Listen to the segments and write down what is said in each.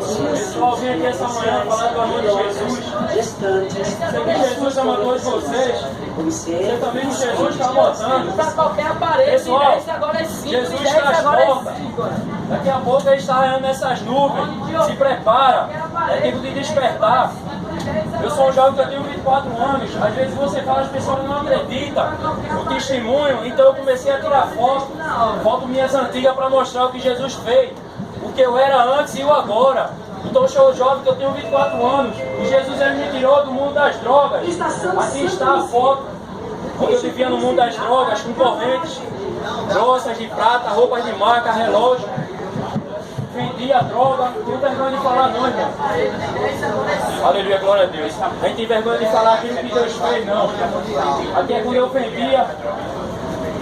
Pessoal, vim aqui essa manhã falar do amor de Jesus. Sei que Jesus ama todos vocês. Você também que Jesus está voltando. Para qualquer aparelho, Pessoal, 10 agora é 5, Jesus 10 está às agora é portas. 5. Daqui a pouco ele está raiando nessas nuvens. Se prepara. É tempo de despertar. Eu sou um jovem que eu tenho 24 anos. Às vezes você fala, as pessoas não acreditam no testemunho. Então eu comecei a tirar foto minhas antigas para mostrar o que Jesus fez. O que eu era antes e o agora. Então eu sou um jovem que eu tenho 24 anos. E Jesus ele me tirou do mundo das drogas. Aqui está a foto. Quando eu vivia no mundo das drogas, com correntes grossas de prata, roupas de marca, relógio. Vendia droga, não tenho vergonha de falar não, irmão. Aleluia, glória a Deus. A gente tem vergonha de falar aquilo que Deus fez, não. Aqui é quando eu vendia.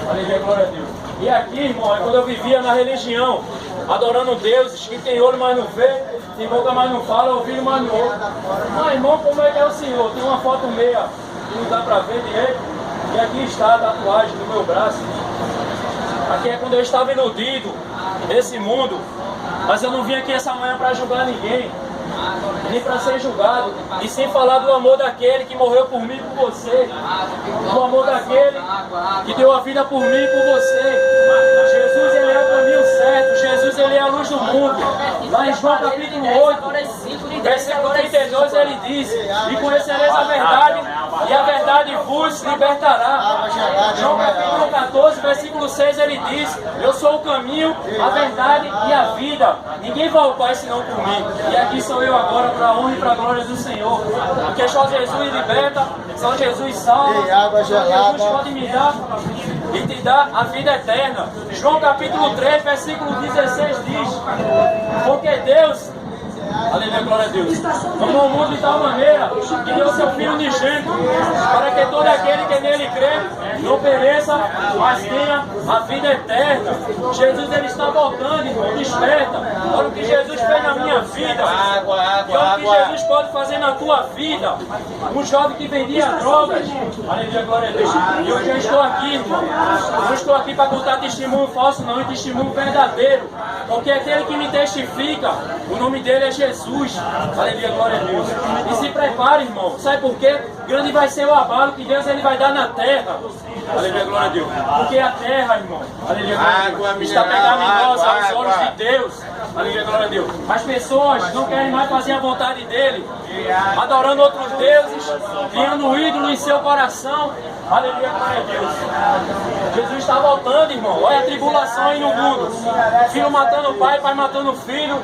Aleluia, glória a Deus. E aqui, irmão, é quando eu vivia na religião, adorando deuses, que tem olho, mas não vê, tem boca, mas não fala, ouvido, mas não ouve. Mas, irmão, como é que é o Senhor? Tem uma foto meia que não dá pra ver direito. E aqui está a tatuagem do meu braço. Aqui é quando eu estava iludido desse mundo. Mas eu não vim aqui essa manhã para julgar ninguém, nem para ser julgado, e sem falar do amor daquele que morreu por mim e por você, do amor daquele que deu a vida por mim e por você. Jesus, ele é o caminho certo, Jesus, ele é a luz do mundo. Lá em João capítulo 8, versículo 32, ele diz: e conhecereis a verdade, e a verdade vos libertará. João capítulo 14, versículo 6, ele diz: eu sou o caminho, a verdade e a vida. Ninguém vai ao Pai senão por mim. E aqui sou eu agora para a honra e para a glória do Senhor. Porque só Jesus liberta, só Jesus salva, só Jesus pode me dar e te dar a vida eterna. João capítulo 3, versículo 16 diz: porque Deus, aleluia, glória a Deus, amou o mundo de tal maneira que deu seu Filho unigênito, para que todo aquele que nele crê não pereça, mas tenha a vida eterna. Jesus, ele está voltando, irmão, desperta. Olha o que Jesus fez na minha vida. E olha o que Jesus pode fazer na tua vida. Um jovem que vendia drogas, aleluia, glória a Deus. E hoje eu estou aqui, irmão. Eu não estou aqui para contar testemunho falso, não, é testemunho verdadeiro. Porque aquele que me testifica, o nome dele é Jesus. Aleluia, glória a Deus. E se prepare, irmão. Sabe por quê? Grande vai ser o abalo que Deus ele vai dar na terra. Aleluia, glória a Deus. Porque a terra, irmão, aleluia, glória a Deus, está pecaminosa aos olhos de Deus. Aleluia, glória a Deus. As pessoas não querem mais fazer a vontade dele, adorando outros deuses, criando um ídolo em seu coração. Aleluia, glória a Deus. Jesus está voltando, irmão. Olha a tribulação aí no mundo. Filho matando o pai, pai matando o filho.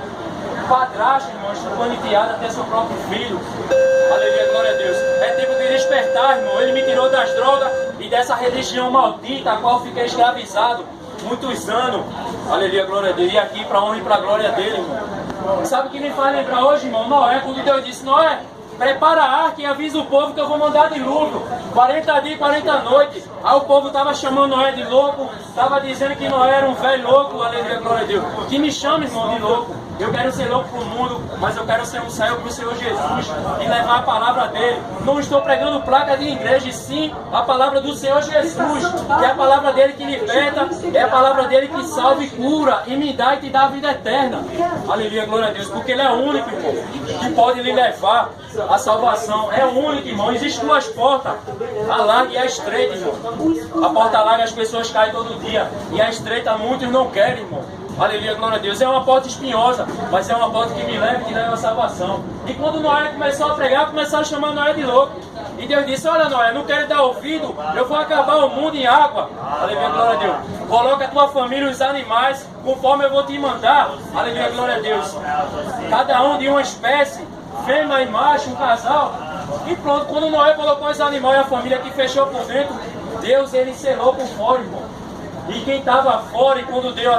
Padrasto, irmão, chupando enteada até seu próprio filho. Aleluia, glória a Deus. É tempo de despertar, irmão. Ele me tirou das drogas e dessa religião maldita a qual eu fiquei escravizado muitos anos. Aleluia, glória a Deus. E aqui para a honra e para a glória dele, irmão. Sabe o que me faz lembrar hoje, irmão? Noé, quando Deus disse: Noé, prepara a arca e avisa o povo que eu vou mandar dilúvio. 40 dias e 40 noites. Aí o povo estava chamando Noé de louco, estava dizendo que Noé era um velho louco, aleluia, glória a Deus. Que me chama, irmão, de louco. Eu quero ser louco para o mundo, mas eu quero ser um servo para o Senhor Jesus e levar a palavra dele. Não estou pregando placa de igreja, e sim a palavra do Senhor Jesus, que é a palavra dele que liberta, é a palavra dele que salva e cura, e me dá e te dá a vida eterna. Aleluia, glória a Deus, porque ele é o único, irmão, que pode lhe levar a salvação. É o único, irmão. Existem duas portas, a larga e a estreita, irmão. A porta larga as pessoas caem todo dia, e a estreita muitos não querem, irmão. Aleluia, glória a Deus. É uma porta espinhosa, mas é uma porta que me leva e que leva a salvação. E quando Noé começou a pregar, começaram a chamar Noé de louco. E Deus disse: olha, Noé, não quero dar ouvido, eu vou acabar o mundo em água. Aleluia, glória a Deus. Coloca a tua família e os animais, conforme eu vou te mandar. Aleluia, glória a Deus. Cada um de uma espécie, fêmea e macho, um casal. E pronto, quando Noé colocou os animais e a família que fechou por dentro, Deus, ele selou por fora, irmão. E quem estava fora e quando deu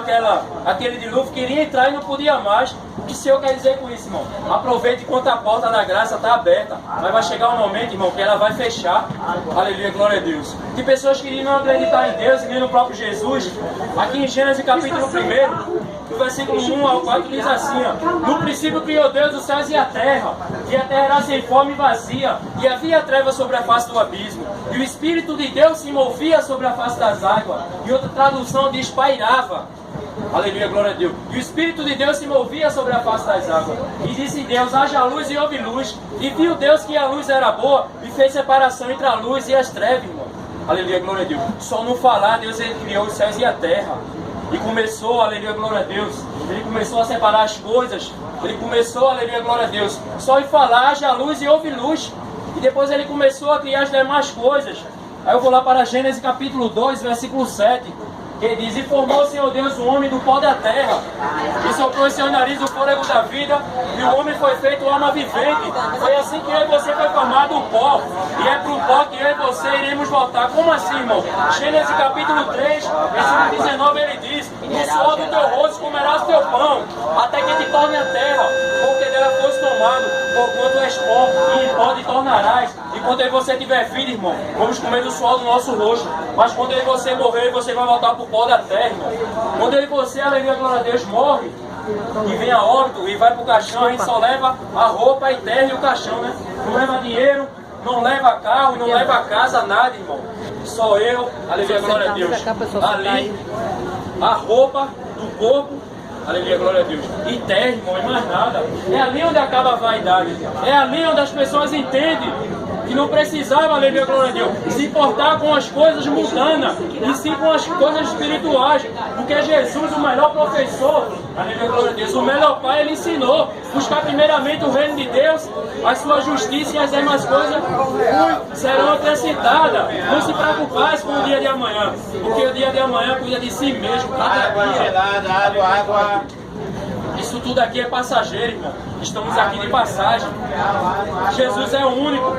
aquele dilúvio queria entrar e não podia mais. O que o Senhor quer dizer com isso, irmão? Aproveite enquanto a porta da graça está aberta. Mas vai chegar um momento, irmão, que ela vai fechar. Aleluia, glória a Deus. Tem pessoas que não acreditam em Deus e nem no próprio Jesus. Aqui em Gênesis capítulo 1, do versículo 1 ao 4 diz assim: no princípio criou Deus os céus e a terra era sem forma e vazia, e havia trevas sobre a face do abismo, e o Espírito de Deus se movia sobre a face das águas. E outra tradução diz: pairava. Aleluia, glória a Deus. E o Espírito de Deus se movia sobre a face das águas. E disse Deus, haja luz e houve luz. E viu Deus que a luz era boa e fez separação entre a luz e as trevas, irmão. Aleluia, glória a Deus. Só no falar, Deus ele criou os céus e a terra. E começou, aleluia, glória a Deus. Ele começou a separar as coisas. Ele começou, aleluia, glória a Deus. Só em falar, haja luz e houve luz. E depois ele começou a criar as demais coisas. Aí eu vou lá para Gênesis capítulo 2, versículo 7. Que diz, e formou o Senhor Deus o homem do pó da terra, e soprou em seu nariz o fôlego da vida, e o homem foi feito alma vivente. Foi assim que eu e você foi formado o pó, e é para o pó que eu e você iremos voltar. Como assim, irmão? Gênesis capítulo 3, versículo 19, ele diz, no suor do teu rosto comerás teu pão, até que te torne a terra, porque dela foste tomado, porquanto és pó, e em pó te tornarás. E quando eu e você tiver vida, irmão, vamos comer do suor do nosso rosto, mas quando eu e você morrer, você vai voltar para o pó da terra, irmão. Quando eu e você, aleluia, glória a Deus, morre e vem a óbito e vai para o caixão, a gente só leva a roupa, a terra e o caixão, né? Não leva dinheiro, não leva carro, não leva casa, nada, irmão. Só eu, aleluia, glória a Deus. Ali, a roupa do corpo, aleluia, glória a Deus. E terra, irmão, e mais nada. É ali onde acaba a vaidade. É ali onde as pessoas entendem que não precisava, aleluia, glória a Deus, se importar com as coisas mundanas, e sim com as coisas espirituais, porque Jesus, o melhor professor, aleluia, glória a Deus, o melhor pai, ele ensinou, buscar primeiramente o reino de Deus, a sua justiça e as demais coisas serão acrescentadas. Não se preocupar com o dia de amanhã, porque o dia de amanhã cuida de si mesmo, cada dia. Isso tudo aqui é passageiro, irmão. Estamos aqui de passagem. Jesus é o único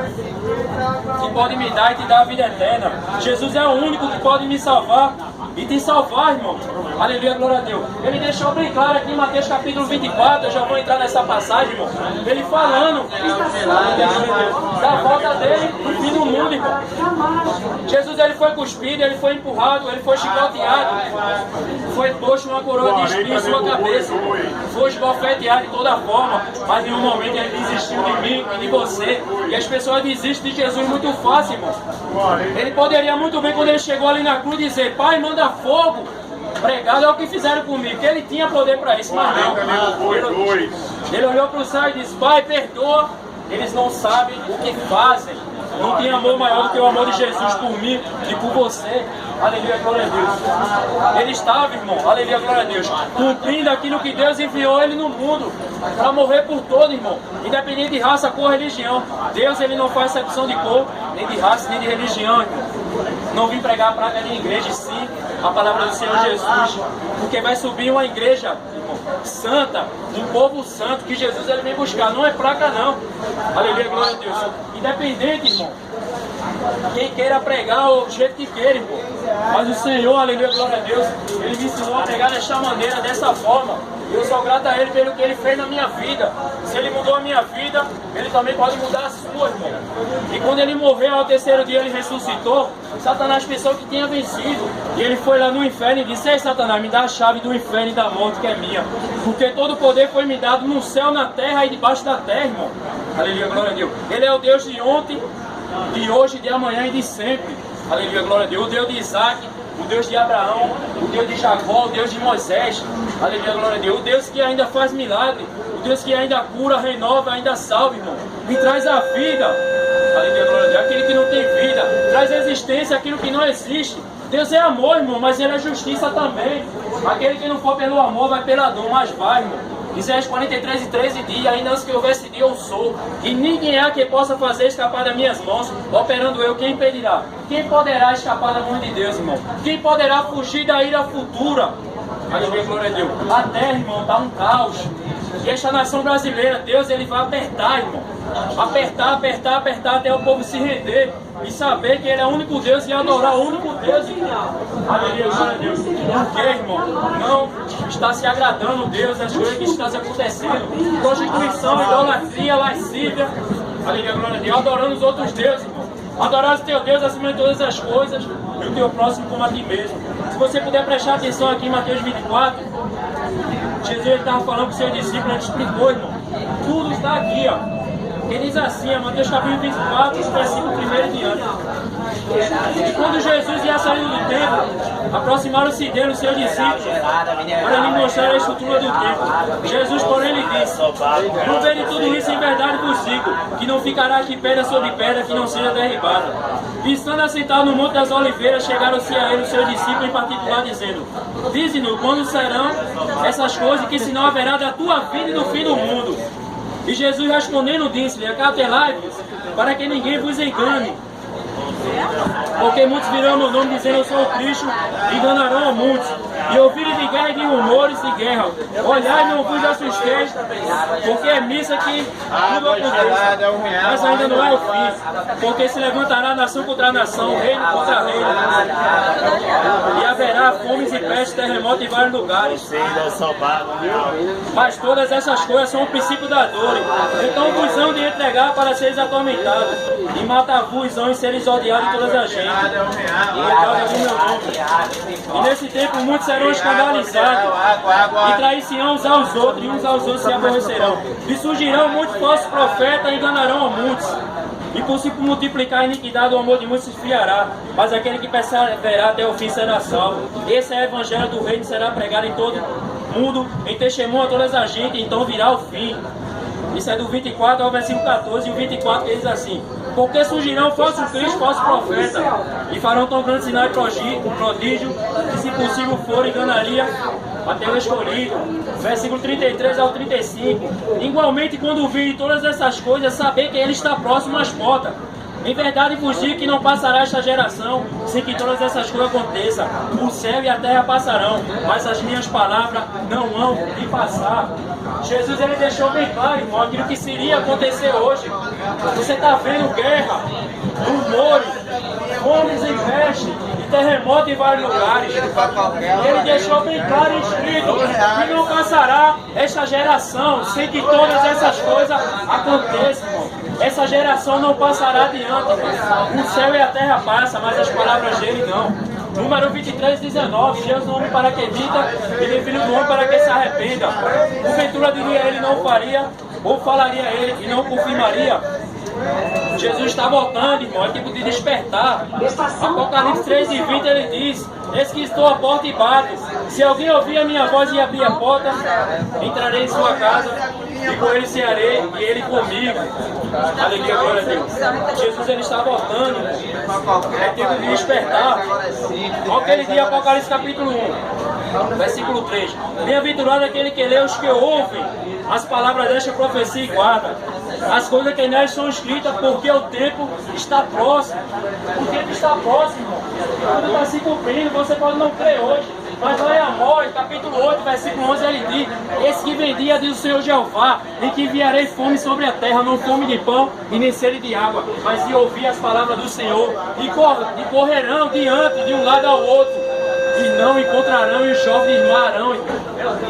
que pode me dar e te dar a vida eterna. Jesus é o único que pode me salvar e te salvar, irmão. Aleluia, glória a Deus. Ele deixou bem claro aqui em Mateus capítulo 24, eu já vou entrar nessa passagem, irmão. Ele falando da volta dele no fim do mundo, irmão. Jesus, ele foi cuspido, ele foi empurrado, ele foi chicoteado, foi posto uma coroa de espinho em sua cabeça, foi esbofeteado de toda forma, mas em um momento ele desistiu de mim e de você. E as pessoas desistem de Jesus muito fácil, irmão. Ele poderia muito bem, quando ele chegou ali na cruz, dizer, Pai, manda fogo. Pregado é o que fizeram comigo, que ele tinha poder para isso, mas não. Ele olhou para o céu e disse, Pai, perdoa, eles não sabem o que fazem. Não tem amor maior do que o amor de Jesus por mim e por você. Aleluia, glória a Deus. Ele estava, irmão, aleluia, glória a Deus, cumprindo aquilo que Deus enviou ele no mundo, para morrer por todo, irmão, independente de raça, cor, religião. Deus, ele não faz exceção de cor, nem de raça, nem de religião, irmão. Não vim pregar a praga de igreja, sim, a palavra do Senhor Jesus, porque vai subir uma igreja, irmão, santa, um povo santo, que Jesus ele vem buscar, não é praga não. Aleluia, glória a Deus. Independente, irmão, quem queira pregar o jeito que queira, irmão, mas o Senhor, aleluia, glória a Deus, ele me ensinou a pregar desta maneira, dessa forma. Eu sou grato a ele pelo que ele fez na minha vida. Se ele mudou a minha vida, ele também pode mudar a sua, irmão. E quando ele morreu, ao terceiro dia ele ressuscitou, Satanás pensou que tinha vencido. E ele foi lá no inferno e disse, ei, Satanás, me dá a chave do inferno e da morte que é minha. Porque todo o poder foi me dado no céu, na terra e debaixo da terra, irmão. Aleluia, glória a Deus. Ele é o Deus de ontem, de hoje, de amanhã e de sempre. Aleluia, glória a Deus. O Deus de Isaac, o Deus de Abraão, o Deus de Jacó, o Deus de Moisés. Aleluia, glória a Deus. O Deus que ainda faz milagre, o Deus que ainda cura, renova, ainda salva, irmão. E traz a vida. Aleluia, glória a Deus. Aquele que não tem vida, traz a existência, aquilo que não existe. Deus é amor, irmão, mas ele é justiça também. Aquele que não for pelo amor, vai pela dor, mas vai, irmão. Isaías 43:13 diz, ainda antes que houvesse dia eu sou, e ninguém há que possa fazer escapar das minhas mãos, operando eu, quem impedirá? Quem poderá escapar da mão de Deus, irmão? Quem poderá fugir da ira futura? Aleluia, glória a Deus. A terra, irmão, está um caos. E esta nação brasileira, Deus, ele vai apertar, irmão. Apertar, apertar, apertar até o povo se render e saber que ele é o único Deus e adorar o único Deus. Aleluia, glória a Deus. Porque, irmão, não está se agradando Deus as coisas que estão acontecendo. Prostituição, idolatria, lascívia. Aleluia, glória a Deus. Adorando os outros deuses, irmão. Adorar o teu Deus acima de todas as coisas e o teu próximo como a ti mesmo. Se você puder prestar atenção aqui em Mateus 24, Jesus estava falando com os seus discípulos, ele explicou, irmão. Tudo está aqui, ó. que diz assim, é Mateus capítulo 24, versículo 1 em diante. E quando Jesus ia saindo do templo, aproximaram-se dele os seus discípulos para lhe mostrar a estrutura do templo. Jesus, porém, lhe disse: não vede tudo isso em verdade vos digo, que não ficará aqui pedra sobre pedra que não seja derribada. E estando assentado no Monte das Oliveiras, chegaram-se a ele os seus discípulos em particular, dizendo: dize-nos quando serão essas coisas, que sinal haverá da tua vida e do fim do mundo. E Jesus respondendo disse-lhe: acautelai-vos, para que ninguém vos engane. Porque muitos virão no nome dizendo eu sou o Cristo, e enganarão a muitos. E ouvirem de guerra e de rumores de guerra. Olhai, não vos assusteis, porque é missa que tudo acontece. Mas ainda não é o fim, porque se levantará nação contra nação, reino contra reino. E haverá fomes e pestes, terremotos em vários lugares. Mas todas essas coisas são o princípio da dor. Então vos hão de entregar para seres atormentados, e matar-vos hão e seres odiados de todas as gente. E nesse tempo muitos serão escandalizados, e trair-se-ão uns aos outros, e uns aos outros se aborrecerão. E surgirão muitos falsos profetas, e enganarão a muitos. E por se multiplicar a iniquidade, o amor de muitos se esfriará. Mas aquele que perseverar até o fim será salvo. Esse é o evangelho do reino, será pregado em todo mundo, em testemunho a todas as gente, então virá o fim. Isso é do 24 ao versículo 14, e o 24 que diz assim: porque surgirão falsos cristos, falsos profetas, e farão tão grande sinal e prodígio, que se possível for, enganaria até o escolhido. Versículo 33 ao 35. Igualmente, quando virem todas essas coisas, saber que ele está próximo às portas. Em verdade vos digo que não passará esta geração sem que todas essas coisas aconteçam. O céu e a terra passarão, mas as minhas palavras não hão de passar. Jesus ele deixou bem claro, irmão, aquilo que seria acontecer hoje. Você está vendo guerra, rumores, fomes e peste, e terremoto em vários lugares. Ele deixou bem claro e escrito que não passará esta geração sem que todas essas coisas aconteçam, irmão. Essa geração não passará adiante. O céu e a terra passam, mas as palavras dele não. Número 23, 19. Deus não homem para que edita, ele filho do homem para que se arrependa. Porventura diria ele não faria, ou falaria ele e não confirmaria. Jesus está voltando, irmão, é tempo de despertar. Apocalipse 3 e 20 ele diz: eis que estou à porta e bato. Se alguém ouvir a minha voz e abrir a porta, entrarei em sua casa, e com ele cearei, e ele comigo. Aleluia, glória a Deus. Jesus ele está voltando, é tempo de despertar. Olha aquele dia, Apocalipse capítulo 1, versículo 3. Bem-aventurado aquele que lê, os que ouvem as palavras desta profecia e guarda as coisas que nelas são escritas, porque o tempo está próximo. O tempo está próximo, irmão. Tudo está se cumprindo. Você pode não crer hoje, mas lá em Amós, capítulo 8, versículo 11, ele diz: esse que vem dia, diz o Senhor Jeová, em que enviarei fome sobre a terra, não fome de pão e nem sede de água, mas de ouvir as palavras do Senhor, e correrão diante de um lado ao outro, e não encontrarão, e os jovens desmaiarão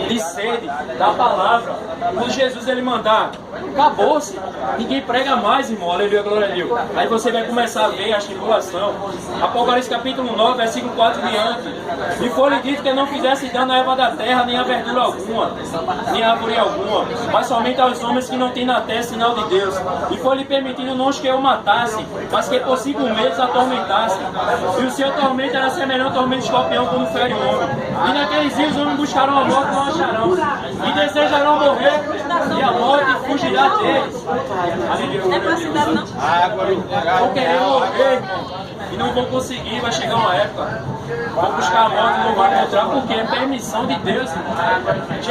de sede da palavra. Quando Jesus ele mandar, acabou-se, ninguém prega mais, irmão, aleluia, glória a Deus. Aí você vai começar a ver a tribulação. Apocalipse capítulo 9, versículo 4 diante. E foi-lhe dito que não fizesse dano à erva da terra, nem a verdura alguma, nem a árvore alguma, mas somente aos homens que não têm na terra sinal de Deus. E foi-lhe permitido não os que o matassem, mas que por 5 meses atormentassem. E o seu tormento era semelhante ao tormento de escorpião quando fere o homem. E naqueles dias os homens buscarão a morte e não acharão, e desejarão morrer, e a morte fugirá deles. Aleluia. Vão querer morrer, irmão, e não vão conseguir. Vai chegar uma época, vão buscar a morte e não vão encontrar, porque é permissão de Deus, irmão.